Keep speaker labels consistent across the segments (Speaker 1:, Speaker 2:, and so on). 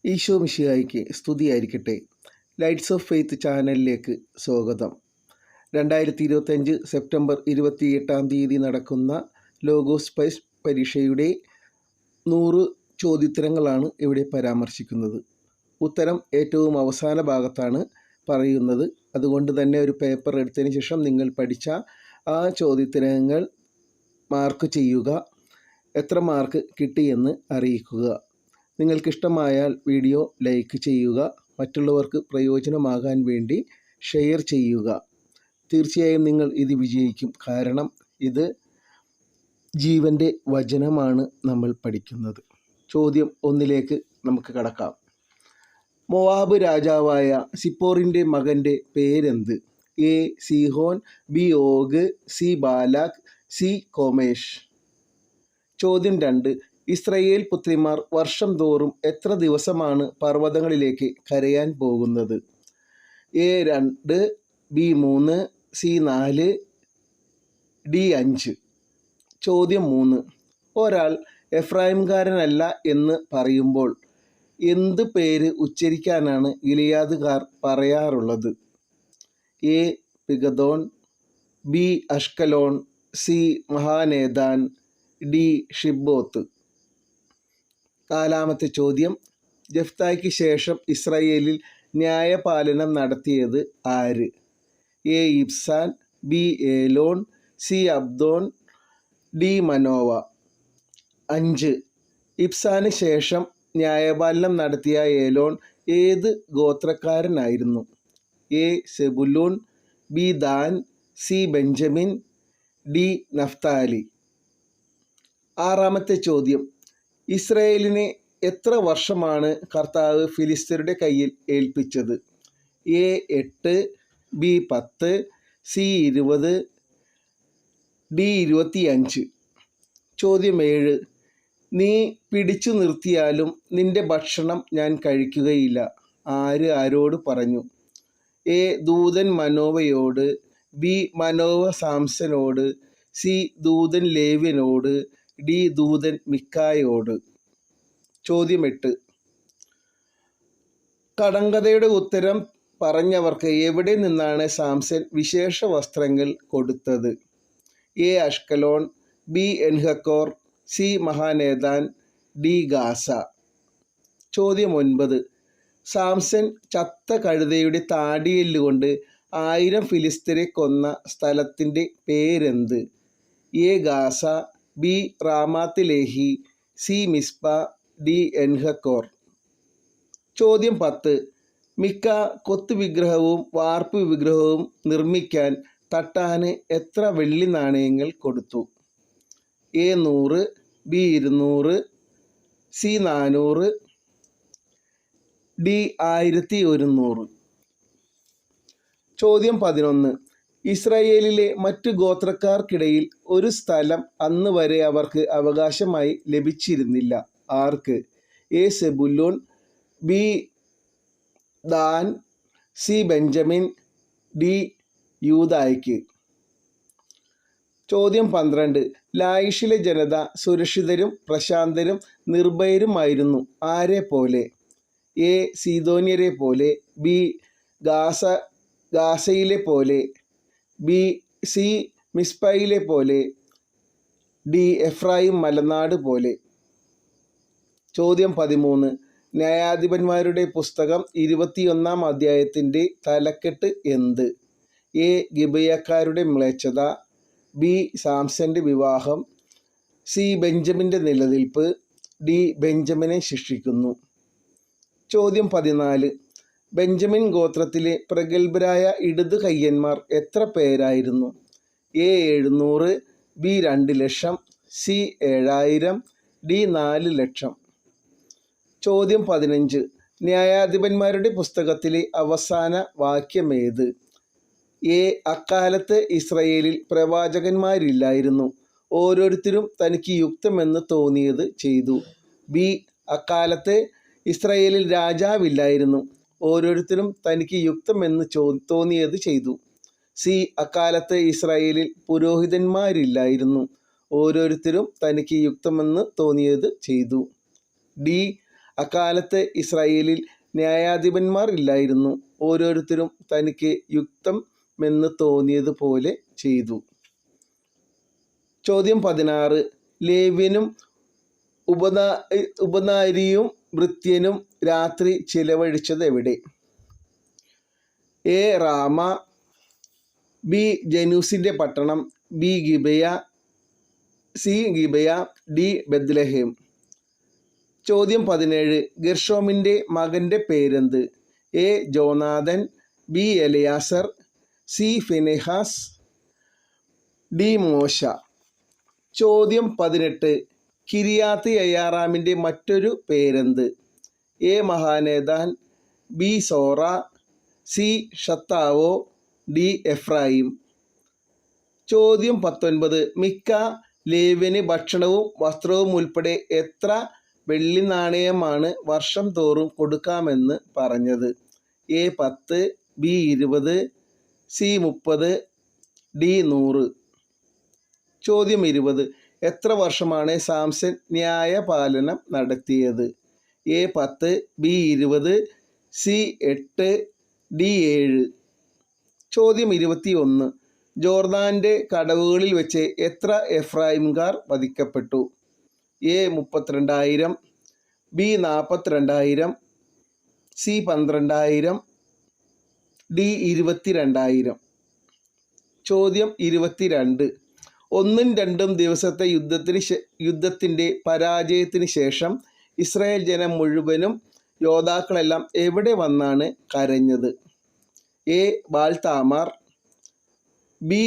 Speaker 1: ഈശോ മിശിഹായ്ക്ക് സ്തുതിയായിരിക്കട്ടെ. Lights of faith ചാനലിലേക്ക് സ്വാഗതം. 2025 സെപ്റ്റംബർ 28 നടക്കുന്ന ലോഗോസ് പൈസ് പരീക്ഷയുടെ 100 ചോദ്യോത്തരങ്ങളാണ് ഇവിടെ പരാമർശിക്കുന്നത്. ഉത്തരം ഏറ്റവും അവസാന ഭാഗത്താണ് പറയുന്നത്. അതുകൊണ്ട് തന്നെ ഒരു പേപ്പർ എടുത്തതിന് ശേഷം നിങ്ങൾ പഠിച്ച ആ ചോദ്യോത്തരങ്ങൾ മാർക്ക് ചെയ്യുക. എത്ര മാർക്ക് കിട്ടിയെന്ന് അറിയിക്കുക. നിങ്ങൾക്കിഷ്ടമായാൽ വീഡിയോ ലൈക്ക് ചെയ്യുക. മറ്റുള്ളവർക്ക് പ്രയോജനമാകാൻ വേണ്ടി ഷെയർ ചെയ്യുക. തീർച്ചയായും നിങ്ങൾ ഇത് വിജയിക്കും. കാരണം ഇത് ജീവൻ്റെ വചനമാണ് നമ്മൾ പഠിക്കുന്നത്. ചോദ്യം 1 നമുക്ക് കടക്കാം. മോവാബ് രാജാവായ സിപ്പോറിൻ്റെ മകൻ്റെ പേരെന്ത്? A Sihon, B Og, C Balak, C Chemosh. ചോദ്യം 2. ഇസ്രായേൽ പുത്രിമാർ വർഷം തോറും എത്ര ദിവസമാണ് പർവ്വതങ്ങളിലേക്ക് കരയാൻ പോകുന്നത്? A 2, B 3, C 4, D 5. ചോദ്യം 3. ഒരാൾ എഫ്രായിംകാരനല്ല എന്ന് പറയുമ്പോൾ എന്ത് പേര് ഉച്ചരിക്കാനാണ് ഗിലെയാദുകാർ പറയാറുള്ളത്? എ പിഗദോൻ, B Ashkelon, C Mahaneh Dan, D Shibboleth. 4. ചോദ്യം. ജെഫ്തായ്ക്ക് ശേഷം ഇസ്രായേലിൽ ന്യായപാലനം നടത്തിയത് ആര്? A Ibzan, B Elon, C Abdon, D Manoah. 5. ഇബ്സാന് ശേഷം ന്യായപാലനം നടത്തിയ ഏലോൺ ഏത് ഗോത്രക്കാരനായിരുന്നു? A Zebulun, B Dan, C Benjamin, D Naphtali. 6. ചോദ്യം. ഇസ്രായേലിനെ എത്ര വർഷമാണ് കർത്താവ് ഫിലിസ്ത്യരുടെ കയ്യിൽ ഏൽപ്പിച്ചത്? A 8, B 10, C 20, D 25. ചോദ്യം 7. നീ പിടിച്ചു നിർത്തിയാലും നിന്റെ ഭക്ഷണം ഞാൻ കഴിക്കുകയില്ല. ആര് ആരോട് പറഞ്ഞു? എ ദൂതൻ മനോവയോട്, ബി മനോവ സാംസനോട്, സി ദൂതൻ ലേവ്യനോട്, ഡി ദൂതൻ മിക്കായോട്. ചോദ്യം 8. കടങ്കഥയുടെ ഉത്തരം പറഞ്ഞവർക്ക് എവിടെ നിന്നാണ് സാംസൺ വിശേഷ വസ്ത്രങ്ങൾ കൊടുത്തത്? A Ashkelon, B En Hakkore, C Mahaneh Dan, D Gaza. ചോദ്യം 9. സാംസൺ ചത്ത കഴുതയുടെ താടിയെല്ലുകൊണ്ട് 1000 ഫിലിസ്ത്യരെ കൊന്ന സ്ഥലത്തിൻ്റെ പേരെന്ത്? A Gaza, B Ramath Lehi, C Mizpah, D En Hakkore. ചോദ്യം 10. മിക്ക കൊത്തു വിഗ്രഹവും വാർപ്പ് വിഗ്രഹവും നിർമ്മിക്കാൻ തട്ടാന് എത്ര വെള്ളി നാണയങ്ങൾ കൊടുത്തു? A 100, B 200, C 400, D 1100. ചോദ്യം 11. ഇസ്രായേലിലെ മറ്റു ഗോത്രക്കാർക്കിടയിൽ ഒരു സ്ഥലം അന്ന് വരെ അവർക്ക് അവകാശമായി ലഭിച്ചിരുന്നില്ല. ആർക്ക്? A Zebulun, B Dan, C Benjamin, D യൂദായ്ക്ക്. ചോദ്യം 12. ലായിഷിലെ ജനത സുരക്ഷിതരും പ്രശാന്തരും നിർഭയരുമായിരുന്നു. ആരെ പോലെ? എ സീദോന്യരെ പോലെ, ബി ഗാസയിലെ പോലെ, ബി സി മിസ്പയിലെ പോലെ, ഡി എഫ്രായിം മലനാട് പോലെ. ചോദ്യം 13. ന്യായാധിപന്മാരുടെ പുസ്തകം 21 അധ്യായത്തിൻ്റെ തലക്കെട്ട് എന്ത്? എ ഗിബയക്കാരുടെ മ്ലേച്ഛത, ബി സാംസന്റെ വിവാഹം, സി ബെഞ്ചമിൻ്റെ നിലനിൽപ്പ്, ഡി ബെഞ്ചമിനെ ശിക്ഷിക്കുന്നു. ചോദ്യം 14. ബെഞ്ചമിൻ ഗോത്രത്തിലെ പ്രഗത്ഭരായ ഇടതു കയ്യന്മാർ എത്ര പേരായിരുന്നു? A 700, B 2 lakh, C 7000, D 4 ലക്ഷം. ചോദ്യം 15. ന്യായാധിപന്മാരുടെ പുസ്തകത്തിലെ അവസാന വാക്യമേത്? എ അക്കാലത്ത് ഇസ്രായേലിൽ പ്രവാചകന്മാരില്ലായിരുന്നു. ഓരോരുത്തരും തനിക്ക് യുക്തമെന്ന് തോന്നിയത് ചെയ്തു. ബി അക്കാലത്ത് ഇസ്രായേലിൽ രാജാവില്ലായിരുന്നു. ഓരോരുത്തരും തനിക്ക് യുക്തമെന്ന് തോന്നിയത് ചെയ്തു. സി അക്കാലത്ത് ഇസ്രായേലിൽ പുരോഹിതന്മാരില്ലായിരുന്നു. ഓരോരുത്തരും തനിക്ക് യുക്തമെന്ന് തോന്നിയത് ചെയ്തു. ഡി അക്കാലത്ത് ഇസ്രായേലിൽ ന്യായാധിപന്മാർ ഇല്ലായിരുന്നു. ഓരോരുത്തരും തനിക്ക് യുക്തമെന്ന് തോന്നിയതുപോലെ ചെയ്തു. ചോദ്യം 16. ലേവ്യനും ഉപനാരിയും ഭൃത്യനും രാത്രി ചിലവഴിച്ചത് എവിടെ? എ. റാമ, ബി. ജനൂസിന്റെ പട്ടണം, B. Gibeah, C. Gibeah, D. Bethlehem. ചോദ്യം 17. ഗെർഷോമിന്റെ മകന്റെ പേരെന്ത്? A. Jonathan, B. Eleazar, C. Phinehas, D. Moses. ചോദ്യം 18. കിരിയാത്ത് യയാറാമിന്റെ മറ്റൊരു പേരെന്ത്? A. Mahaneh Dan, B. Zorah, C. ഷത്താവോ, ഡി. എഫ്രായിം. ചോദ്യം 19. മിക്ക ലേവ്യന് ഭക്ഷണവും വസ്ത്രവും ഉൾപ്പെടെ എത്ര വെള്ളി നാണയമാണ് വർഷം തോറും കൊടുക്കാമെന്ന് പറഞ്ഞത്? എ. 10, ബി. 20, സി. 30, ഡി. 100. ചോദ്യം 20. എത്ര വർഷമാണ് സാംസൺ ന്യായപാലനം നടത്തിയത്? എ. 10, ബി. 20, സി. 8, ഡി. 7. ചോദ്യം 21. ജോർദാന്റെ കടവുകളിൽ വെച്ച് എത്ര എഫ്രായിംകാർ വധിക്കപ്പെട്ടു? എ. 32,000, ബി. 42,000, സി. 12,000, ഡി. 22,000. ചോദ്യം 22. 1-2 ദിവസത്തെ യുദ്ധത്തിന്റെ പരാജയത്തിന് ശേഷം ഇസ്രായേൽ ജനം മുഴുവനും യോദ്ധാക്കളെല്ലാം എവിടെ വന്നാണ് കരഞ്ഞത്? A. Baal Tamar, B.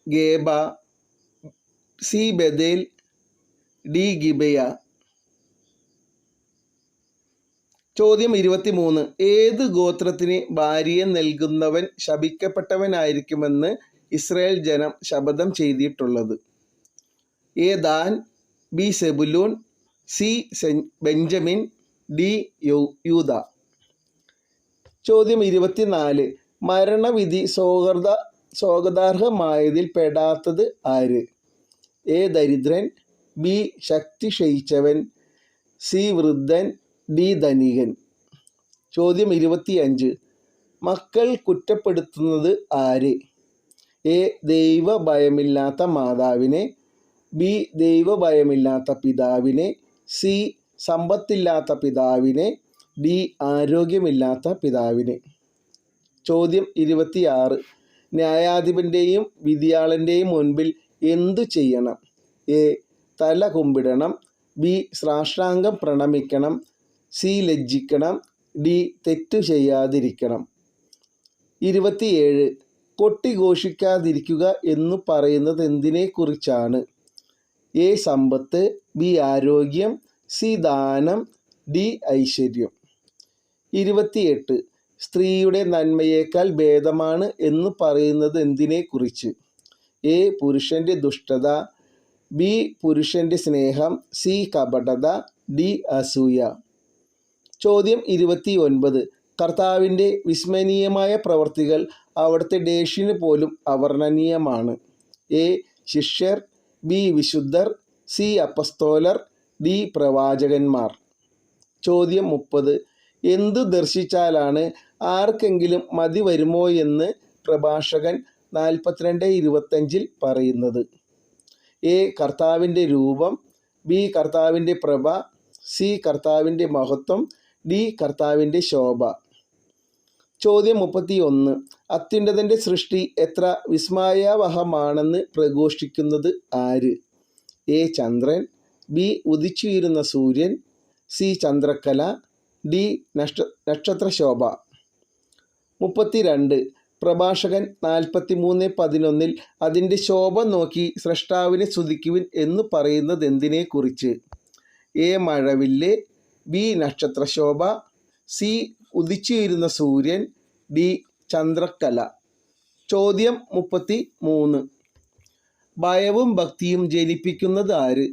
Speaker 1: Geba, C. Bethel, D. Gibeah. ചോദ്യം 23. ഏത് ഗോത്രത്തിന് ഭാര്യയെ നൽകുന്നവൻ ശപിക്കപ്പെട്ടവനായിരിക്കുമെന്ന് ഇസ്രായേൽ ജനം ശപഥം ചെയ്തിട്ടുള്ളത്? A. Dan, B. Zebulun, C. Benjamin, D. Judah. ചോദ്യം 24. മരണവിധി സ്വാഗതാർഹമായതിൽ പെടാത്തത് ആര്? എ. ദരിദ്രൻ, ബി. ശക്തി ക്ഷയിച്ചവൻ, സി. വൃദ്ധൻ, ഡി. ധനികൻ. ചോദ്യം 25. മക്കൾ കുറ്റപ്പെടുത്തുന്നത് ആര്? എ. ദൈവഭയമില്ലാത്ത മാതാവിനെ, ബി. ദൈവഭയമില്ലാത്ത പിതാവിനെ, സി. സമ്പത്തില്ലാത്ത പിതാവിനെ, ഡി. ആരോഗ്യമില്ലാത്ത പിതാവിനെ. ചോദ്യം 26. ന്യായാധിപന്റെയും വിധിയാളന്റെയും മുൻപിൽ എന്തു ചെയ്യണം? എ. തല കുമ്പിടണം, ബി. സാഷ്ടാംഗം പ്രണമിക്കണം, സി. ലജ്ജിക്കണം, ഡി. തെറ്റു ചെയ്യാതിരിക്കണം. 27. കൊട്ടിഘോഷിക്കാതിരിക്കുക എന്നു പറയുന്നത് എന്തിനെക്കുറിച്ചാണ്? എ. Sampath, B. ആരോഗ്യം, സി. ദാനം, ഡി. ഐശ്വര്യം. 28. സ്ത്രീയുടെ നന്മയേക്കാൾ ഭേദമാണ് എന്ന് പറയുന്നത് എന്തിനെക്കുറിച്ച്? എ. പുരുഷന്റെ ദുഷ്ടത, ബി. പുരുഷന്റെ സ്നേഹം, സി. കപടത, ഡി. അസൂയ. ചോദ്യം 29. കർത്താവിൻ്റെ വിസ്മരണീയമായ പ്രവൃത്തികൾ അവിടുത്തെ ഡേഷിന് പോലും അവർണ്ണനീയമാണ്. എ. ശിഷ്യർ, ബി. വിശുദ്ധർ, സി. അപ്പസ്തോലർ, ഡി. പ്രവാചകന്മാർ. ചോദ്യം 30. എന്തു ദർശിച്ചാലാണ് ആർക്കെങ്കിലും മതി വരുമോയെന്ന് പ്രഭാഷകൻ 42:25 പറയുന്നത്? എ. കർത്താവിൻ്റെ രൂപം, ബി. കർത്താവിൻ്റെ പ്രഭ, സി. കർത്താവിൻ്റെ മഹത്വം, ഡി. കർത്താവിൻ്റെ ശോഭ. ചോദ്യം 31. അത്യുന്നതൻ്റെ സൃഷ്ടി എത്ര വിസ്മയാവഹമാണെന്ന് പ്രഘോഷിക്കുന്നത് ആര്? എ. Chandran, B. ഉദിച്ചുയരുന്ന സൂര്യൻ, സി. ചന്ദ്രക്കല, ഡി. നക്ഷത്രശോഭ. 32. പ്രഭാഷകൻ 43:11 അതിൻ്റെ ശോഭ നോക്കി സ്രഷ്ടാവിനെ സ്തുതിക്കുവിൻ എന്ന് പറയുന്നത് എന്തിനെക്കുറിച്ച്? എ. Mazhavillu, B. നക്ഷത്രശോഭ, സി. ഉദിച്ചുയരുന്ന സൂര്യൻ, ഡി. ചന്ദ്രക്കല. ചോദ്യം 33. ഭയവും ഭക്തിയും ജനിപ്പിക്കുന്നത് ആര്?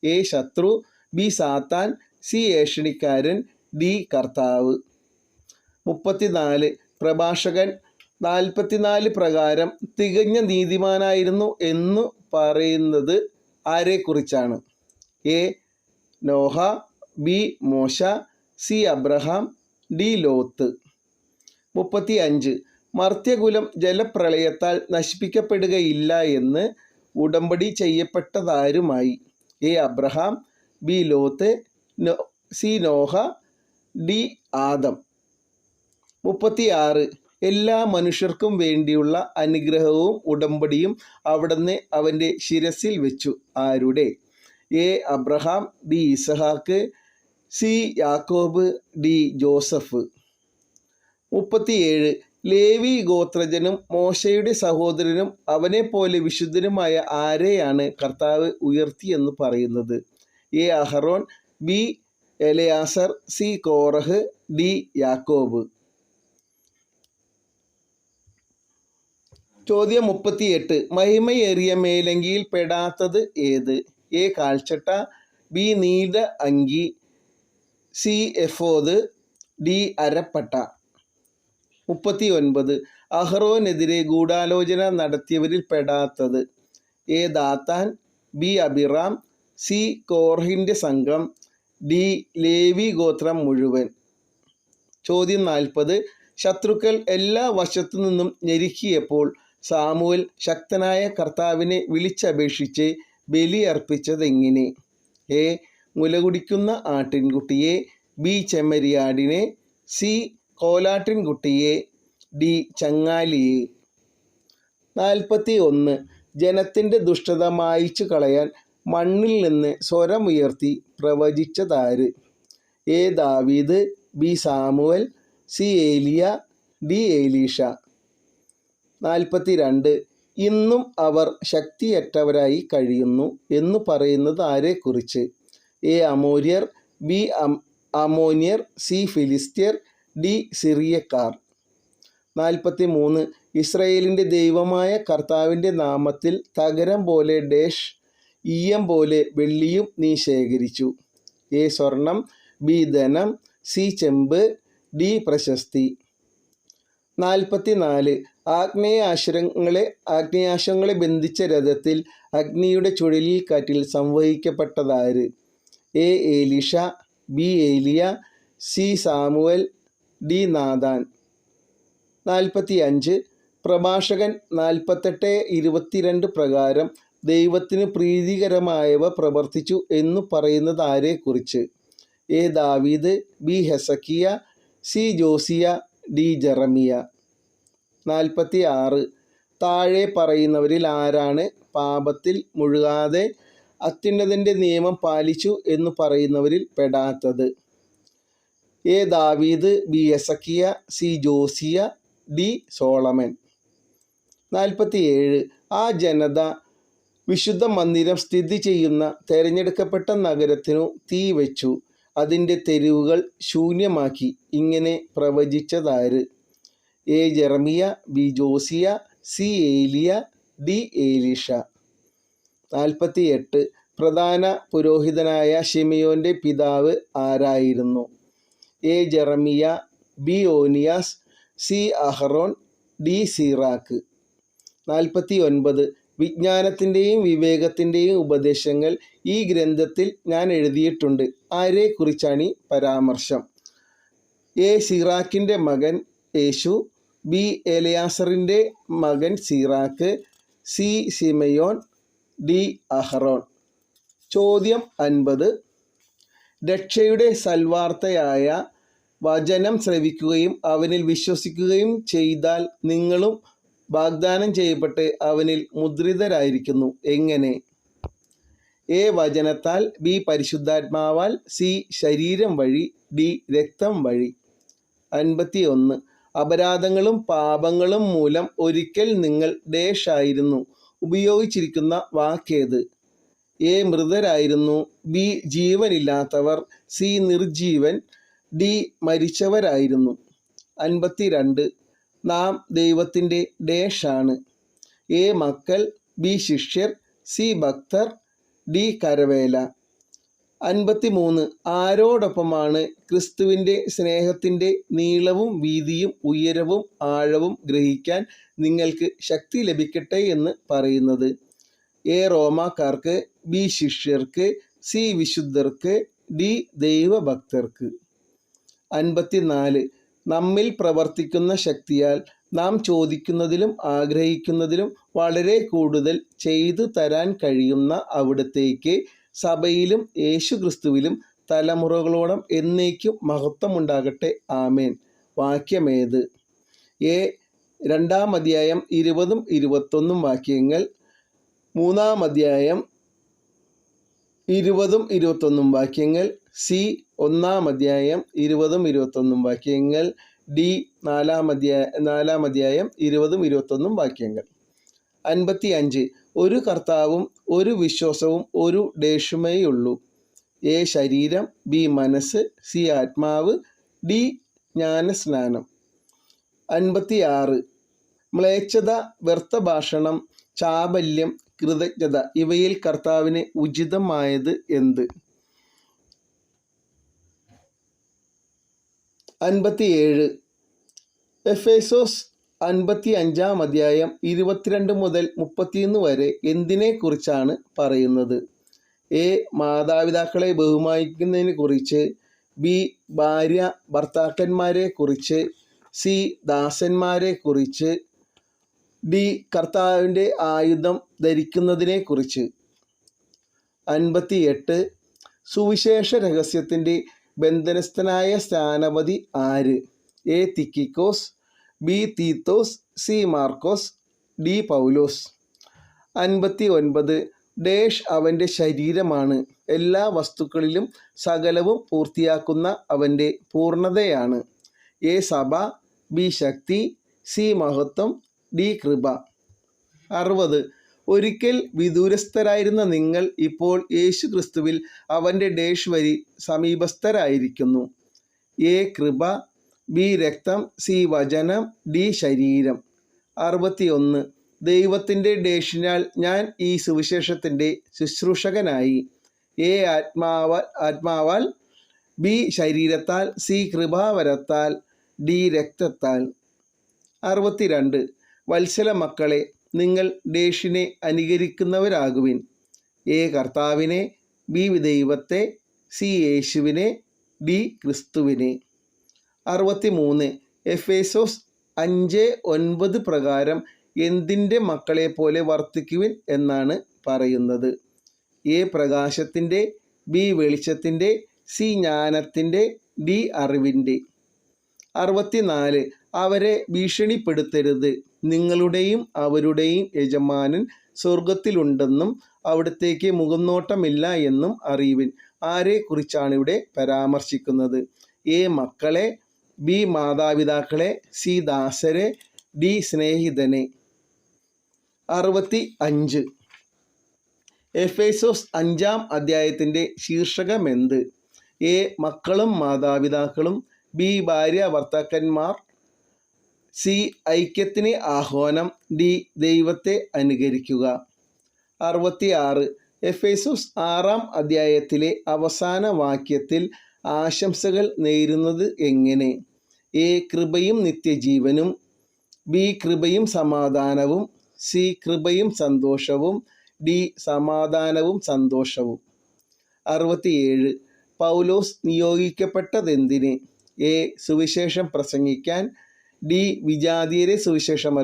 Speaker 1: എ. ശത്രു, ബി. സാത്താൻ, സി. ഏഷണിക്കാരൻ, ഡി. കർത്താവ്. 34. പ്രഭാഷകൻ 44 പ്രകാരം തികഞ്ഞ നീതിമാനായിരുന്നു എന്നു പറയുന്നത് ആരെക്കുറിച്ചാണ്? A. Noah, B. Moses, C Abraham, D Lot. 35. മർത്യകുലം ജലപ്രളയത്താൽ നശിപ്പിക്കപ്പെടുകയില്ല എന്ന് ഉടമ്പടി ചെയ്യപ്പെട്ടതാരുമായി? A Abraham, B Lot, C Noah, D Adam. 36. എല്ലാ മനുഷ്യർക്കും വേണ്ടിയുള്ള അനുഗ്രഹവും ഉടമ്പടിയും അവിടുന്ന് അവൻ്റെ ശിരസിൽ വെച്ചു. ആരുടെ? എ അബ്രഹാം, ബി ഇസഹാക്ക്, സി യാക്കോബ്, ഡി ജോസഫ്. 37. ലേവി ഗോത്രജനും മോശയുടെ സഹോദരനും അവനെപ്പോലെ വിശുദ്ധനുമായ ആരെയാണ് കർത്താവ് ഉയർത്തിയെന്ന് പറയുന്നത്? എ അഹറോൻ, ബി എലയാസർ, സി കോറഹ്, ഡി യാക്കോബ്. ചോദ്യം 38. മഹിമയേറിയ മേലങ്കിയിൽ പെടാത്തത് ഏത്? എ കാൽച്ചട്ട, ബി നീല അങ്കി, സി എഫോദ്, ഡി അരപ്പട്ട. 39. അഹ്റോനെതിരെ ഗൂഢാലോചന നടത്തിയവരിൽ പെടാത്തത്? എ ദാത്താൻ, ബി അബിറാം, സി കോർഹിൻ്റെ സംഘം, ഡി ലേവി ഗോത്രം മുഴുവൻ. ചോദ്യം 40. ശത്രുക്കൾ എല്ലാ വശത്തു നിന്നും ഞെരുക്കിയപ്പോൾ സാമുവൽ ശക്തനായ കർത്താവിനെ വിളിച്ചപേക്ഷിച്ച് ബലി അർപ്പിച്ചതെങ്ങനെ? എ മുലകുടിക്കുന്ന ആട്ടിൻകുട്ടിയെ, ബി ചെമ്മരിയാടിനെ, സി കോലാട്ടിൻകുട്ടിയെ, ഡി ചങ്ങാലിയെ. 41. ജനത്തിൻ്റെ ദുഷ്ടത മായിച്ചു കളയാൻ മണ്ണിൽ നിന്ന് സ്വരമുയർത്തി പ്രവചിച്ചതാര്? എ ദാവീദ്, ബി സാമുവൽ, സി ഏലിയ, ഡി എലീഷ. 42. ഇന്നും അവർ ശക്തിയറ്റവരായി കഴിയുന്നു എന്ന് പറയുന്നത് ആരെക്കുറിച്ച്? എ അമോര്യർ, ബി അമോന്യർ, സി ഫിലിസ്ത്യർ, ഡി സിറിയക്കാർ. 43. ഇസ്രായേലിൻ്റെ ദൈവമായ കർത്താവിൻ്റെ നാമത്തിൽ തകരം പോലെ ഡേഷ്, ഈയം പോലെ വെള്ളിയും നീ ശേഖരിച്ചു. എ സ്വർണം, ബി ധനം, സി ചെമ്പ്, ഡി പ്രശസ്തി. 44. ആഗ്നേയാശങ്ങളെ ബന്ധിച്ച രഥത്തിൽ അഗ്നിയുടെ ചുഴലിൽ കാറ്റിൽ സംവഹിക്കപ്പെട്ടതാര്? എ ഏലീഷ, ബി ഏലിയ, സി സാമുവൽ, ഡി നാഥാൻ. 45. പ്രഭാഷകൻ 48:22 പ്രകാരം ദൈവത്തിന് പ്രീതികരമായവ പ്രവർത്തിച്ചു എന്നു പറയുന്നത് ആരെക്കുറിച്ച്? എ ദാവീദ്, B Hezekiah, C Josiah, D Jeremiah. 46. താഴെ പറയുന്നവരിൽ ആരാണ് പാപത്തിൽ മുഴുകാതെ അത്യുന്നതൻ്റെ നിയമം പാലിച്ചു എന്ന് പറയുന്നവരിൽ പെടാത്തത്? എ ദാവീദ്, B Hezekiah, C Josiah, D Solomon. 47. ആ ജനത വിശുദ്ധ മന്ദിരം സ്ഥിതി ചെയ്യുന്ന തിരഞ്ഞെടുക്കപ്പെട്ട നഗരത്തിനു തീ വെച്ചു, അതിൻ്റെ തെരുവുകൾ ശൂന്യമാക്കി. ഇങ്ങനെ പ്രവചിച്ചതാര്? A Jeremiah, B Josiah, C ഏലിയ, ഡി ഏലീഷ. 48. പ്രധാന പുരോഹിതനായ ശിമിയോൻ്റെ പിതാവ് ആരായിരുന്നു? എ ജെറമിയ, ബി ഓനിയാസ്, സി അഹറോൻ, ഡി സീറാക്ക്. 49. വിജ്ഞാനത്തിൻ്റെയും വിവേകത്തിൻ്റെയും ഉപദേശങ്ങൾ ഈ ഗ്രന്ഥത്തിൽ ഞാൻ എഴുതിയിട്ടുണ്ട്. ആരെക്കുറിച്ചാണ് ഈ പരാമർശം? എ സീറാക്കിൻ്റെ മകൻ യേശു, ബി എലയാസറിൻ്റെ മകൻ സീറാക്ക്, സി സിമയോൻ, ഡി അഹറോൻ. ചോദ്യം 50. രക്ഷയുടെ സൽവാർത്തയായ വചനം ശ്രവിക്കുകയും അവനിൽ വിശ്വസിക്കുകയും ചെയ്താൽ നിങ്ങളും വാഗ്ദാനം ചെയ്യപ്പെട്ട് അവനിൽ മുദ്രിതരായിരിക്കുന്നു. എങ്ങനെ? എ വചനത്താൽ, ബി പരിശുദ്ധാത്മാവാൽ, സി ശരീരം വഴി, ഡി രക്തം വഴി. 51. അപരാധങ്ങളും പാപങ്ങളും മൂലം ഒരിക്കൽ നിങ്ങൾ ഡേഷായിരുന്നു ഉപയോഗിച്ചിരിക്കുന്ന വാക്കേത്? എ മൃതരായിരുന്നു, ബി ജീവനില്ലാത്തവർ, സി നിർജീവൻ, ഡി മരിച്ചവരായിരുന്നു. 52. നാം ദൈവത്തിൻ്റെ ഡേഷാണ്. എ മക്കൾ, ബി ശിഷ്യർ, സി ഭക്തർ, ഡി കരവേല. 53. ആരോടൊപ്പമാണ് ക്രിസ്തുവിൻ്റെ സ്നേഹത്തിൻ്റെ നീളവും വീതിയും ഉയരവും ആഴവും ഗ്രഹിക്കാൻ നിങ്ങൾക്ക് ശക്തി ലഭിക്കട്ടെ എന്ന് പറയുന്നത്? എ റോമാക്കാർക്ക്, ബി ശിഷ്യർക്ക്, സി വിശുദ്ധർക്ക്, ഡി ദൈവഭക്തർക്ക്. 54 നമ്മിൽ പ്രവർത്തിക്കുന്ന ശക്തിയാൽ നാം ചോദിക്കുന്നതിലും ആഗ്രഹിക്കുന്നതിലും വളരെ കൂടുതൽ ചെയ്തു തരാൻ കഴിയുന്ന അവിടുത്തേക്ക് സഭയിലും യേശുക്രിസ്തുവിലും തലമുറകളോളം എന്നേക്കും മഹത്വമുണ്ടാകട്ടെ. ആമേൻ. വാക്യമേത്? 2 അധ്യായം 20-21 വാക്യങ്ങൾ, 3 അധ്യായം 20-21 വാക്യങ്ങൾ, സി 1 അധ്യായം 20-21 വാക്യങ്ങൾ, ഡി 4 അധ്യായം 20-21 വാക്യങ്ങൾ. 55 ഒരു കർത്താവും ഒരു വിശ്വാസവും ഒരു ഡേഷുമേയുള്ളൂ. എ ശരീരം, ബി മനസ്സ്, സി ആത്മാവ്, ഡി ജ്ഞാനസ്നാനം. 56 മ്ലേച്ഛത, വ്യർത്ഥഭാഷണം, ചാബല്യം, കൃതജ്ഞത ഇവയിൽ കർത്താവിന് ഉചിതമായത് എന്ത്? 57 എഫേസോസ് 55 അധ്യായം 22 മുതൽ 31 വരെ എന്തിനെക്കുറിച്ചാണ് പറയുന്നത്? എ മാതാപിതാക്കളെ ബഹുമാനിക്കുന്നതിനെ കുറിച്ച്, ബി ഭാര്യ ഭർത്താക്കന്മാരെ കുറിച്ച്, സി ദാസന്മാരെ കുറിച്ച്, ഡി കർത്താവിൻ്റെ ആയുധം ധരിക്കുന്നതിനെ കുറിച്ച്. 58 സുവിശേഷ രഹസ്യത്തിൻ്റെ ബന്ധനസ്ഥനായ സ്ഥാനപതി ആര്? എ തിക്കിക്കോസ്, ബി തീത്തോസ്, സി മാർക്കോസ്, ഡി പൗലോസ്. 59 ഡേഷ് അവൻ്റെ ശരീരമാണ്, എല്ലാ വസ്തുക്കളിലും സകലവും പൂർത്തിയാക്കുന്ന അവൻ്റെ പൂർണ്ണതയാണ്. എ സഭ, ബി ശക്തി, സി മഹത്വം, ഡി കൃപ. 60 ഒരിക്കൽ വിദൂരസ്ഥരായിരുന്ന നിങ്ങൾ ഇപ്പോൾ യേശുക്രിസ്തുവിൽ അവൻ്റെ ഡേഷ് വഴി സമീപസ്ഥരായിരിക്കുന്നു. എ കൃപ, ബി രക്തം, സി വചനം, ഡി ശരീരം. 61 ദൈവത്തിൻ്റെ ഡേഷിനാൽ ഞാൻ ഈ സുവിശേഷത്തിൻ്റെ ശുശ്രൂഷകനായി. എ ആത്മാവാൽ, ബി ശരീരത്താൽ, സി കൃപാവരത്താൽ, ഡി രക്തത്താൽ. 62 വത്സല മക്കളെ, നിങ്ങൾ ഡേഷിനെ അനുകരിക്കുന്നവരാകുവിൻ. എ കർത്താവിനെ, ബി ദൈവത്തെ, സി യേശുവിനെ, ഡി ക്രിസ്തുവിനെ. 63 എഫേസോസ് 5:9 പ്രകാരം എന്തിൻ്റെ മക്കളെ പോലെ വർത്തിക്കുവിൻ എന്നാണ് പറയുന്നത്? എ പ്രകാശത്തിൻ്റെ, ബി വെളിച്ചത്തിൻ്റെ, സി ജ്ഞാനത്തിൻ്റെ, ഡി അറിവിൻ്റെ. 64 അവരെ ഭീഷണിപ്പെടുത്തരുത്, നിങ്ങളുടെയും അവരുടെയും യജമാനൻ സ്വർഗത്തിലുണ്ടെന്നും അവിടത്തേക്ക് മുഖംനോട്ടമില്ല എന്നും അറിയുവിൻ. ആരെക്കുറിച്ചാണ് ഇവിടെ പരാമർശിക്കുന്നത്? എ മക്കളെ, ബി മാതാപിതാക്കളെ, സി ദാസരെ, ഡി സ്നേഹിതനെ. 65 എഫേസോസ് 5 അധ്യായത്തിൻ്റെ ശീർഷകമെന്ത്? എ മക്കളും മാതാപിതാക്കളും, ബി ഭാര്യ ഭർത്താക്കന്മാർ, സി ഐക്യത്തിന് ആഹ്വാനം, ഡി ദൈവത്തെ അനുകരിക്കുക. 66 എഫേസോസ് 6 അധ്യായത്തിലെ അവസാന വാക്യത്തിൽ ആശംസകൾ നേരുന്നത് എങ്ങനെ? എ കൃപയും നിത്യജീവനും, ബി കൃപയും സമാധാനവും, സി കൃപയും സന്തോഷവും, ഡി സമാധാനവും സന്തോഷവും. 67 പൗലോസ് നിയോഗിക്കപ്പെട്ടതെന്തിന്? എ സുവിശേഷം പ്രസംഗിക്കാൻ, ഡി വിജാതിയരെ സുവിശേഷം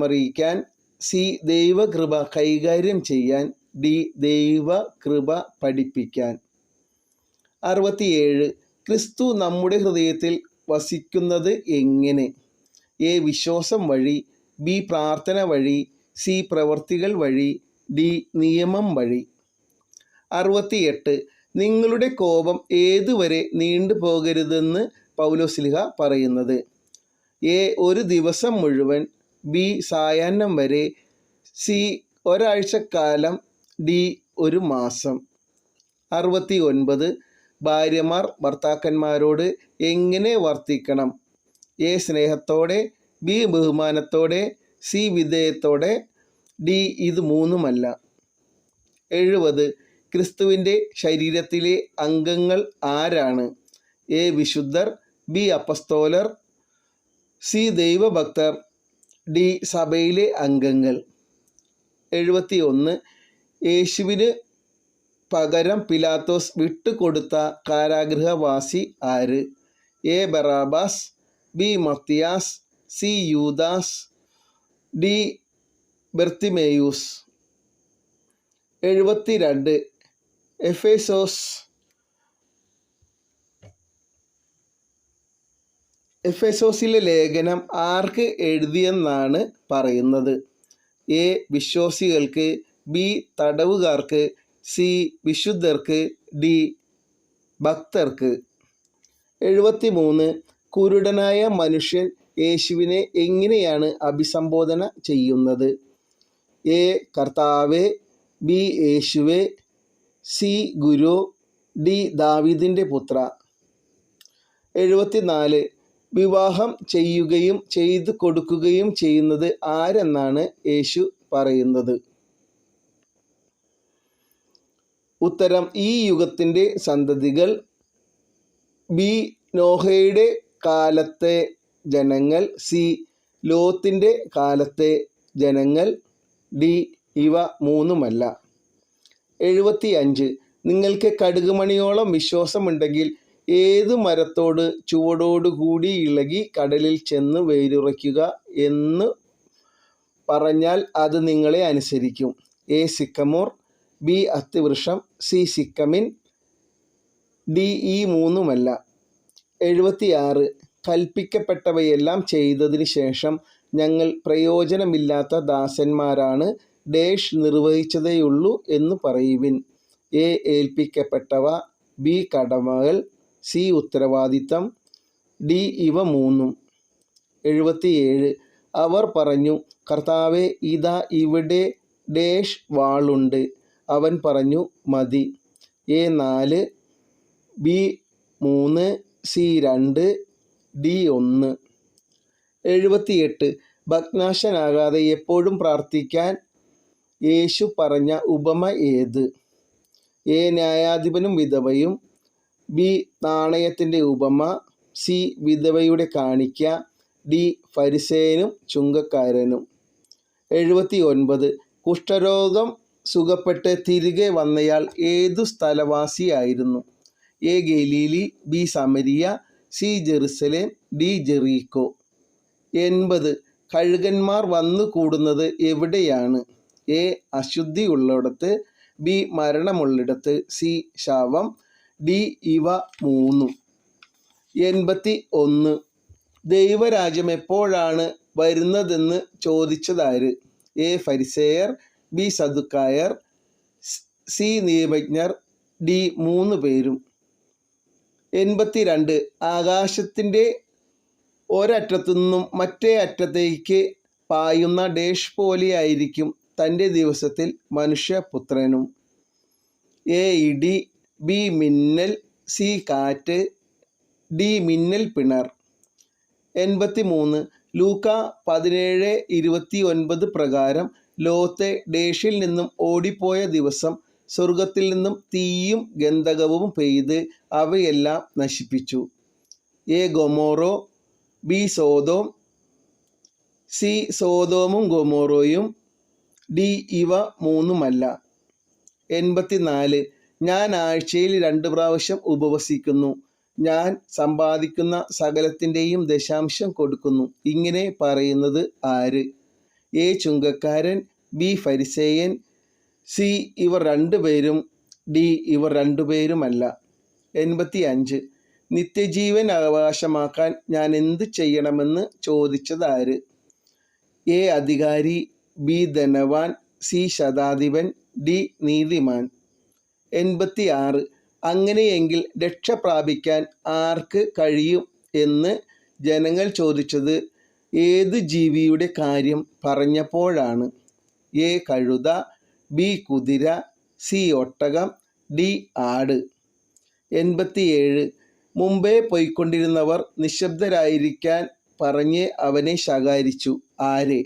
Speaker 1: അറിയിക്കാൻ, സി ദൈവകൃപ കൈകാര്യം ചെയ്യാൻ, ഡി ദൈവകൃപ പഠിപ്പിക്കാൻ. 67 ക്രിസ്തു നമ്മുടെ ഹൃദയത്തിൽ വസിക്കുന്നത് എങ്ങനെ? എ വിശ്വാസം വഴി, ബി പ്രാർത്ഥന വഴി, സി പ്രവർത്തികൾ വഴി, ഡി നിയമം വഴി. 68 നിങ്ങളുടെ കോപം ഏതുവരെ നീണ്ടുപോകരുതെന്ന് പൗലോസ്ലീഹ പറയുന്നത്? എ ഒരു ദിവസം മുഴുവൻ, ബി സായാഹ്നം വരെ, സി ഒരാഴ്ചക്കാലം, ഡി ഒരു മാസം. 69 ഭാര്യമാർ ഭർത്താക്കന്മാരോട് എങ്ങനെ വർത്തിക്കണം? എ സ്നേഹത്തോടെ, ബി ബഹുമാനത്തോടെ, സി വിധേയത്തോടെ, ഡി ഇത് മൂന്നുമല്ല. 70 ക്രിസ്തുവിൻ്റെ ശരീരത്തിലെ അംഗങ്ങൾ ആരാണ്? എ വിശുദ്ധർ, ബി അപ്പസ്തോലർ, സി ദൈവഭക്തർ, ഡി സഭയിലെ അംഗങ്ങൾ. 71 യേശുവിന് പകരം പിലാത്തോസ് വിട്ടുകൊടുത്ത കാരാഗൃഹവാസി ആര്? A Barabbas, B Matthias, C യൂദാസ്, ഡി ബെർത്തിമേയൂസ്. 72 എഫേസോസിലെ ലേഖനം ആർക്ക് എഴുതിയെന്നാണ് പറയുന്നത്? എ വിശ്വാസികൾക്ക്, ബി തടവുകാർക്ക്, സി വിശുദ്ധർക്ക്, ഡി ഭക്തർക്ക്. 73 കുരുടനായ മനുഷ്യൻ യേശുവിനെ എങ്ങനെയാണ് അഭിസംബോധന ചെയ്യുന്നത്? എ കർത്താവേ, ബി യേശുവേ, സി ഗുരു, ഡി ദാവീദിൻ്റെ പുത്ര. 74 വിവാഹം ചെയ്യുകയും ചെയ്തു കൊടുക്കുകയും ചെയ്യുന്നത് ആരെന്നാണ് യേശു പറയുന്നത്? ഉത്തരം ഈ യുഗത്തിൻ്റെ സന്തതികൾ, ബി നോഹയുടെ കാലത്തെ ജനങ്ങൾ, സി ലോത്തിൻ്റെ കാലത്തെ ജനങ്ങൾ, ഡി ഇവ മൂന്നുമല്ല. 75 നിങ്ങൾക്ക് കടുകുമണിയോളം വിശ്വാസമുണ്ടെങ്കിൽ ഏതു മരത്തോട് ചുവടോടുകൂടി ഇളകി കടലിൽ ചെന്ന് വേരുറയ്ക്കുക എന്ന് പറഞ്ഞാൽ അത് നിങ്ങളെ അനുസരിക്കും? A sycamore, B അത്തിവൃക്ഷം, C സിക്കമിൻ, D ഈ മൂന്നുമല്ല. 76 കൽപ്പിക്കപ്പെട്ടവയെല്ലാം ചെയ്തതിന് ശേഷം ഞങ്ങൾ പ്രയോജനമില്ലാത്ത ദാസന്മാരാണ്, ഡേഷ് നിർവഹിച്ചതേയുള്ളൂ എന്ന് പറയുവിൻ. എ ഏൽപ്പിക്കപ്പെട്ടവ, ബി കടമകൾ, സി ഉത്തരവാദിത്തം, ഡി ഇവ മൂന്നും. 77 അവർ പറഞ്ഞു, കർത്താവേ, ഇതാ ഇവിടെ ഡേഷ് വാളുണ്ട്. അവൻ പറഞ്ഞു, മതി. A 4, B 3, C 2, D 1. 78 ഭഗ്നാശനാകാതെ എപ്പോഴും പ്രാർത്ഥിക്കാൻ യേശു പറഞ്ഞ ഉപമ ഏത്? എ ന്യായാധിപനും വിധവയും, ബി നാണയത്തിൻ്റെ ഉപമ, സി വിധവയുടെ കാണിക്ക, ഡി ഫരിസേയനും ചുങ്കക്കാരനും. 79 കുഷ്ഠരോഗം സുഖപ്പെട്ട് തിരികെ വന്നയാൾ ഏതു സ്ഥലവാസിയായിരുന്നു? A Galilee, B Samaria, C Jerusalem, D Jericho. 80 കഴുകന്മാർ വന്നു കൂടുന്നത് എവിടെയാണ്? എ അശുദ്ധിയുള്ളിടത്ത്, ബി മരണമുള്ളിടത്ത്, സി ശവം, ഡി ഇവ മൂന്നും. 81 ദൈവരാജ്യം എപ്പോഴാണ് വരുന്നതെന്ന് ചോദിച്ചതാര്? എ ഫരിസേയർ, ബി സദുക്കായർ, സി നിയമജ്ഞർ, ഡി 3 പേരും. 82 ആകാശത്തിൻ്റെ ഒരറ്റത്തുനിന്നും മറ്റേ അറ്റത്തേക്ക് പായുന്ന ഡേഷ് പോലെയായിരിക്കും തൻ്റെ ദിവസത്തിൽ മനുഷ്യപുത്രനും. എ ഇടി, ബി മിന്നൽ, സി കാറ്റ്, ഡി മിന്നൽ പിണർ. 83 ലൂക്ക 17:29 പ്രകാരം ലോത്ത് ഡേഷിൽ നിന്നും ഓടിപ്പോയ ദിവസം സ്വർഗത്തിൽ നിന്നും തീയും ഗന്ധകവും പെയ്ത് അവയെല്ലാം നശിപ്പിച്ചു. A Gomorrah, B Sodom, C സോദോമും ഗൊമോറോയും, ഡി ഇവ മൂന്നുമല്ല. 84 ഞാൻ ആഴ്ചയിൽ 2 പ്രാവശ്യം ഉപവസിക്കുന്നു. ഞാൻ സമ്പാദിക്കുന്ന സകലത്തിൻ്റെയും ദശാംശം കൊടുക്കുന്നു. ഇങ്ങനെ പറയുന്നത് ആര്? എ ചുങ്കക്കാരൻ, ബി ഫരിസേയൻ, സി ഇവർ 2 പേരും, ഡി ഇവർ 2 പേരുമല്ല. 85 നിത്യജീവൻ അവകാശമാക്കാൻ ഞാൻ എന്ത് ചെയ്യണമെന്ന് ചോദിച്ചതാര്? എ അധികാരി, ബി ധനവാൻ, സി ശതാധിപൻ, ഡി നീതിമാൻ. 86 അങ്ങനെയെങ്കിൽ രക്ഷ പ്രാപിക്കാൻ ആർക്ക് കഴിയും എന്ന് ജനങ്ങൾ ചോദിച്ചത് ഏത് ജീവിയുടെ കാര്യം പറഞ്ഞപ്പോഴാണ്? എ കഴുത, ബി കുതിര, സി ഒട്ടകം, ഡി ആട്. 87 മുമ്പേ പോയിക്കൊണ്ടിരുന്നവർ നിശബ്ദരായിരിക്കാൻ പറഞ്ഞ് അവനെ ശകാരിച്ചു. ആരെ?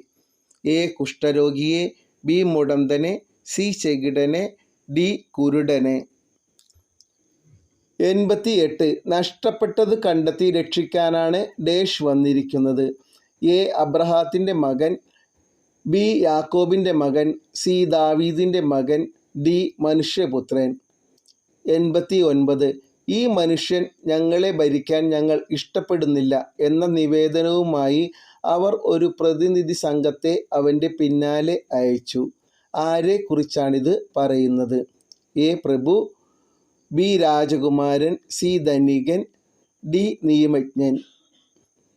Speaker 1: എ കുഷ്ഠരോഗിയെ, ബി മുടന്തനെ, സി ചെകിടനെ, ഡി കുരുടനെ. 88 നഷ്ടപ്പെട്ടത് കണ്ടെത്തി രക്ഷിക്കാനാണ് ഡേഷ് വന്നിരിക്കുന്നത്. എ അബ്രഹാത്തിൻ്റെ മകൻ, ബി യാക്കോബിൻ്റെ മകൻ, സി ദാവീദിൻ്റെ മകൻ, ഡി മനുഷ്യപുത്രൻ. 89 ഈ മനുഷ്യൻ ഞങ്ങളെ ഭരിക്കാൻ ഞങ്ങൾ ഇഷ്ടപ്പെടുന്നില്ല എന്ന നിവേദനവുമായി അവർ ഒരു പ്രതിനിധി സംഘത്തെ അവൻ്റെ പിന്നാലെ അയച്ചു. ആരെക്കുറിച്ചാണിത് പറയുന്നത്? എ പ്രഭു, ബി രാജകുമാരൻ, സി ധനികൻ, ഡി നിയമജ്ഞൻ.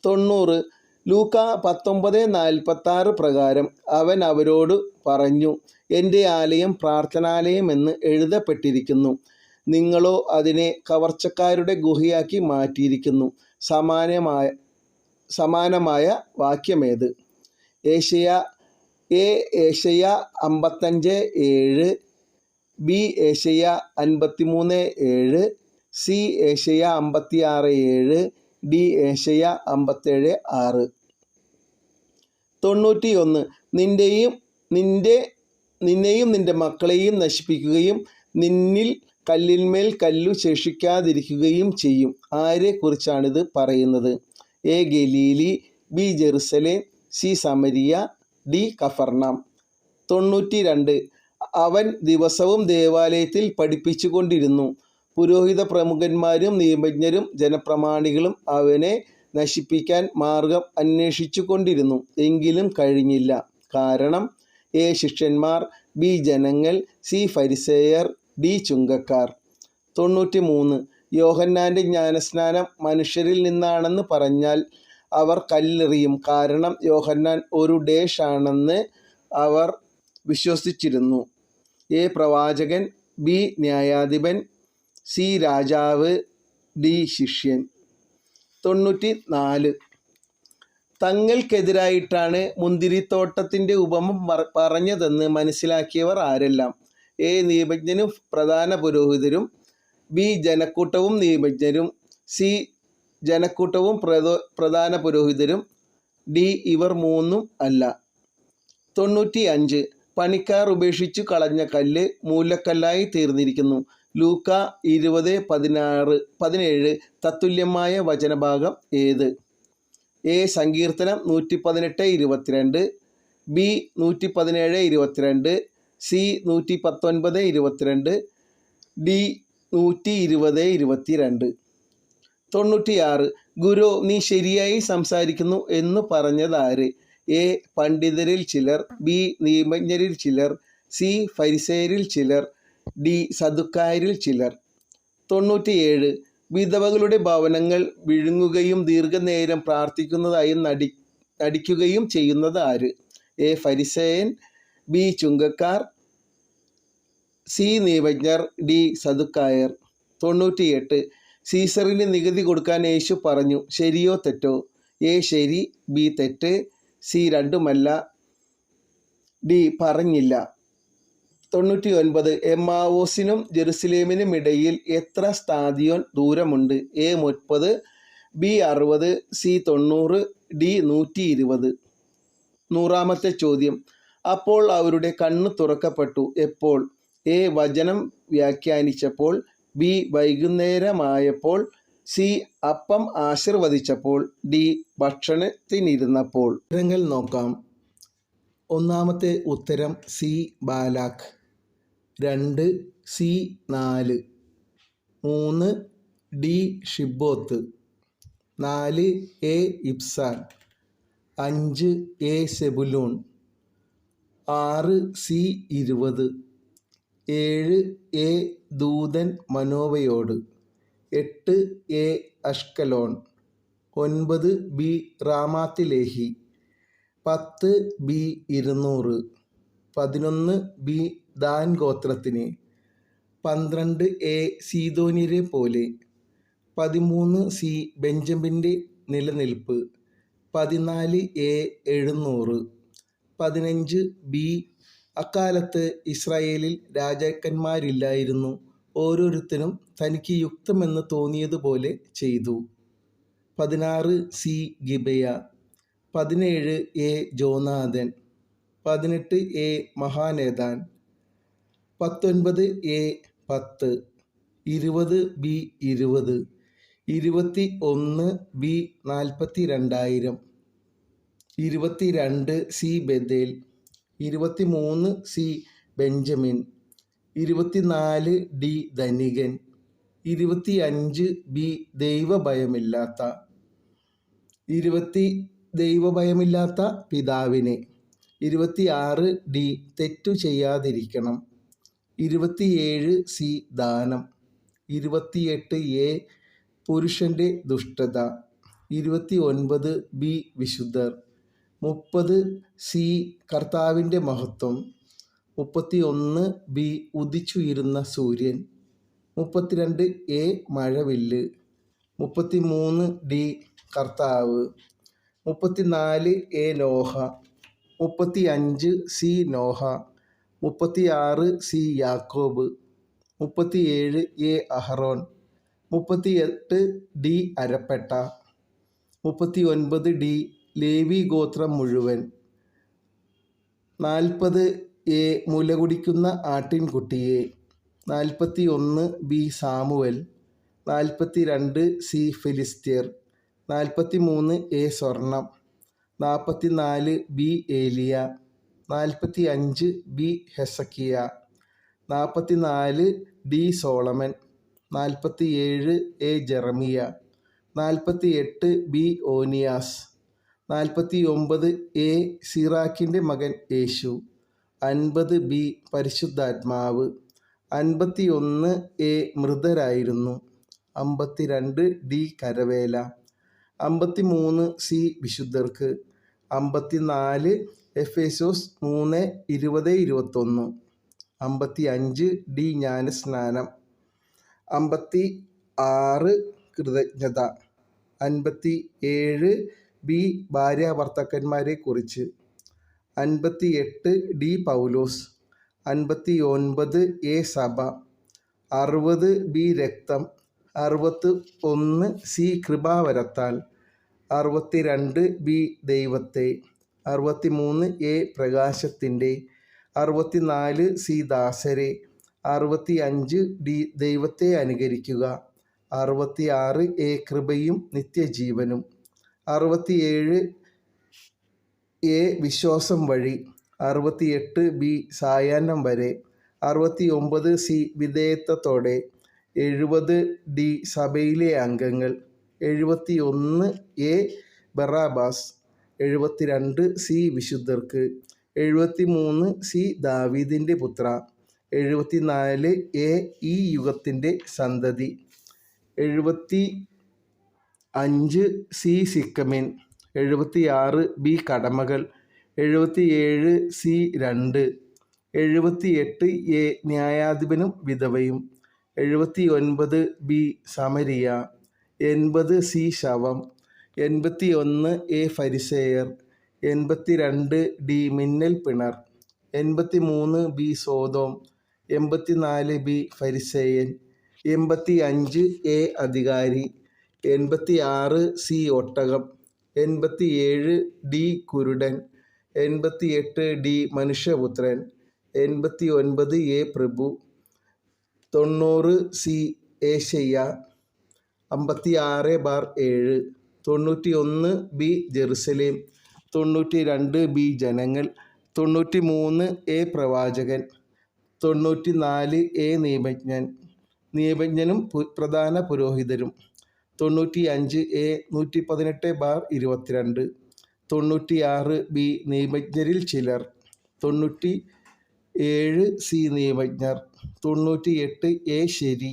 Speaker 1: 90 ലൂക്ക 19:46 പ്രകാരം അവൻ അവരോട് പറഞ്ഞു, എൻ്റെ ആലയം പ്രാർത്ഥനാലയം എന്ന് എഴുതപ്പെട്ടിരിക്കുന്നു, നിങ്ങളോ അതിനെ കവർച്ചക്കാരുടെ ഗുഹയാക്കി മാറ്റിയിരിക്കുന്നു. സമാനമായ വാക്യമേത്? ഏശയ്യാ 55:7, ബി ഏശയ്യാ 53:7, സി ഏശയ്യാ 56:7, ഡി ഏശയ്യാ 57:6. 91 നിന്നെയും നിന്റെ മക്കളെയും നശിപ്പിക്കുകയും നിന്നിൽ കല്ലിന്മേൽ കല്ലു ശേഷിക്കാതിരിക്കുകയും ചെയ്യും. ആരെക്കുറിച്ചാണിത് പറയുന്നത്? A Galilee, B Jerusalem, C Samaria, D കഫർനാം. 92 അവൻ ദിവസവും ദേവാലയത്തിൽ പഠിപ്പിച്ചുകൊണ്ടിരുന്നു. പുരോഹിത പ്രമുഖന്മാരും നിയമജ്ഞരും ജനപ്രമാണികളും അവനെ നശിപ്പിക്കാൻ മാർഗം അന്വേഷിച്ചു കൊണ്ടിരുന്നു, എങ്കിലും കഴിഞ്ഞില്ല. കാരണം? എ ശിഷ്യന്മാർ, ബി ജനങ്ങൾ, സി ഫരിസേയർ, ഡി ചുങ്കക്കാർ. 93 യോഹന്നാൻ്റെ ജ്ഞാനസ്നാനം മനുഷ്യരിൽ നിന്നാണെന്ന് പറഞ്ഞാൽ അവർ കല്ലെറിയും. കാരണം യോഹന്നാൻ ഒരു ആണെന്ന് അവർ വിശ്വസിച്ചിരുന്നു. എ പ്രവാചകൻ, ബി ന്യായാധിപൻ, സി രാജാവ്, ഡി ശിഷ്യൻ. 94 തങ്ങൾക്കെതിരായിട്ടാണ് മുന്തിരിത്തോട്ടത്തിൻ്റെ ഉപമ പറഞ്ഞതെന്ന് മനസ്സിലാക്കിയവർ ആരെല്ലാം? എ നിയമജ്ഞനും പ്രധാന പുരോഹിതരും, ബി ജനക്കൂട്ടവും നിയമജ്ഞരും, സി ജനക്കൂട്ടവും പ്രധാന പുരോഹിതരും, ഡി ഇവർ മൂന്നും അല്ല. 95 പണിക്കാർ ഉപേക്ഷിച്ചു കളഞ്ഞ കല്ല് മൂലക്കല്ലായി തീർന്നിരിക്കുന്നു. ലൂക്ക 20:17 തത്തുല്യമായ വചനഭാഗം ഏത്? എ സങ്കീർത്തനം 118:22, ബി 117:22, സി 119:22, ഡി 120:22. 96 ഗുരു, നീ ശരിയായി സംസാരിക്കുന്നു എന്ന് പറഞ്ഞതാര്? എ പണ്ഡിതരിൽ ചിലർ, ബി നിയമജ്ഞരിൽ ചിലർ, സി ഫരിസേയരിൽ ചിലർ, ഡി സദുക്കായരിൽ ചിലർ. 97 വിധവകളുടെ ഭവനങ്ങൾ വിഴുങ്ങുകയും ദീർഘനേരം പ്രാർത്ഥിക്കുന്നതായി നടിക്കുകയും ചെയ്യുന്നത് ആര്? എ ഫരിസേയൻ, ബി ചുങ്കക്കാർ, സി നിയമജ്ഞർ, ഡി സദുക്കായർ. 98 സീസറിന് നികുതി കൊടുക്കാൻ യേശു പറഞ്ഞു, ശരിയോ തെറ്റോ? എ ശരി, ബി തെറ്റ്, സി രണ്ടുമല്ല, ഡി പറഞ്ഞില്ല. 99 എമ്മാവോസിനും ജെറുസലേമിനും ഇടയിൽ എത്ര സ്താദിയോൻ ദൂരമുണ്ട്? A 30, B 60, C 90, D 120. 100ാമത്തെ ചോദ്യം. അപ്പോൾ അവരുടെ കണ്ണ് തുറക്കപ്പെട്ടു. എപ്പോൾ? എ വചനം വ്യാഖ്യാനിച്ചപ്പോൾ, ബി വൈകുന്നേരമായപ്പോൾ, സി അപ്പം ആശീർവദിച്ചപ്പോൾ, ഡി ഭക്ഷണത്തിനിരുന്നപ്പോൾ. ഉത്തരങ്ങൾ നോക്കാം. ഒന്നാമത്തെ ഉത്തരം സി ബാലാഖ്, 2 സി 4, 3 ഡി ഷിബോത്ത്, 4 എ ഇബ്സാൻ, 5 എ സെബുലൂൺ, 6 സി 20, 7 എ ദൂതൻ മനോവയോട്, 8 എ അഷ്കലോൺ, 9 ബി റാമാത്തിലേഹി, 10 ബി 200, 11 ബി ദാൻ ഗോത്രത്തിന്, 12 എ സീദോന്യരെ പോലെ, 13 സി ബെഞ്ചമിൻ്റെ നിലനിൽപ്പ്, 14 എ 700, 15 ബി അക്കാലത്ത് ഇസ്രായേലിൽ രാജാക്കന്മാരില്ലായിരുന്നു, ഓരോരുത്തരും തനിക്ക് യുക്തമെന്ന് തോന്നിയതുപോലെ ചെയ്തു, 16 സി ഗിബയ, 17 എ ജോനാഥൻ, 18 എ മഹാനേതാൻ, 19 A 10, 20 B 20, 21 B 42,000, 22 C Bethel, 23 C Benjamin, 24 D ധനികൻ. 25 ബി ദൈവഭയമില്ലാത്ത. 20 ദൈവഭയമില്ലാത്ത പിതാവിനെ. 26 ഡി തെറ്റു ചെയ്യാതിരിക്കണം. 27 സി ദാനം. 28 എ പുരുഷന്റെ ദുഷ്ടത. 29 ബി വിശുദ്ധർ. 30 സി കർത്താവിൻ്റെ മഹത്വം. 31 ബി ഉദിച്ചുയരുന്ന സൂര്യൻ. 32 എ മഴവില്ല്. 33 ഡി കർത്താവ്. 34 A Noah. 35 C Noah. 36 C യാക്കോബ്. 37 എ അഹറോൻ. 38 ഡി അരപ്പട്ട. 39 ഡി ലേവി ഗോത്രം മുഴുവൻ. 40 എ മുലകുടിക്കുന്ന ആട്ടിൻകുട്ടിയെ. 41 ബി സാമുവൽ. 42 സി ഫിലിസ്ത്യർ. 43 എ സ്വർണം. 44 ബി ഏലിയ. 45 B Hezekiah. 44 D Solomon. 47 A Jeremiah. 48 B ഓനിയാസ്. 49 എ സിറാക്കിൻ്റെ മകൻ യേശു. 50 ബി പരിശുദ്ധാത്മാവ്. 51 എ മൃതരായിരുന്നു. 52 ഡി കരവേല. 53 സി വിശുദ്ധർക്ക്. 54 എഫേസോസ് 3:20-21. 55 ഡി ജ്ഞാനസ്നാനം. 56 കൃതജ്ഞത. 57 ബി ഭാര്യാഭർത്താക്കന്മാരെ കുറിച്ച്. 58 ഡി പൗലോസ്. 59 എ സഭ. 60 ബി രക്തം. 61 സി കൃപാവരത്താൽ. 62 ബി ദൈവത്തെ. 63 എ പ്രകാശത്തിൻ്റെ. 64 സി ദാസരെ. 65 ഡി ദൈവത്തെ അനുകരിക്കുക. 66 എ കൃപയും നിത്യജീവനും. 67 എ വിശ്വാസം വഴി. 68 ബി സായാഹ്നം വരെ. 69 സി വിധേയത്വത്തോടെ. 70 ഡി സഭയിലെ അംഗങ്ങൾ. 71 എ ബറാബാസ്. 72 സി വിശുദ്ധർക്ക്. 73 സി ദാവീദിൻ്റെ പുത്ര. 74 എ ഈ യുഗത്തിൻ്റെ സന്തതി. 75 സി സിക്കമേൻ. 76 ബി കടമകൾ. 77 സി 2. 78 എ ന്യായാധിപനും വിധവയും. 79 ബി സമരിയ. 80 സി ശവം. 81 എ ഫരിസേയർ. 82 ഡി മിന്നൽ പിണർ. 83 ബി സോതോം. 84 ബി ഫരിസേയൻ. 85 എ അധികാരി. 86 സി ഒട്ടകം. 87 ഡി കുരുടൻ. 88 ഡി മനുഷ്യപുത്രൻ. 89 എ പ്രഭു. 90 സി ഏശയ്യ. 56:7. 91 ബി ജെറുസലേം. 92 ബി ജനങ്ങൾ. 93 എ പ്രവാചകൻ. 94 എ നിയമജ്ഞനും പ്രധാന പുരോഹിതരും. 95 എ 118:22. 96 ബി നിയമജ്ഞരിൽ ചിലർ. 97 സി നിയമജ്ഞർ. 98 എ ശരി.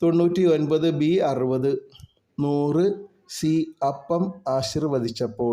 Speaker 1: 99 ബി 60. 100 സി അപ്പം ആശീർവദിച്ചപ്പോൾ.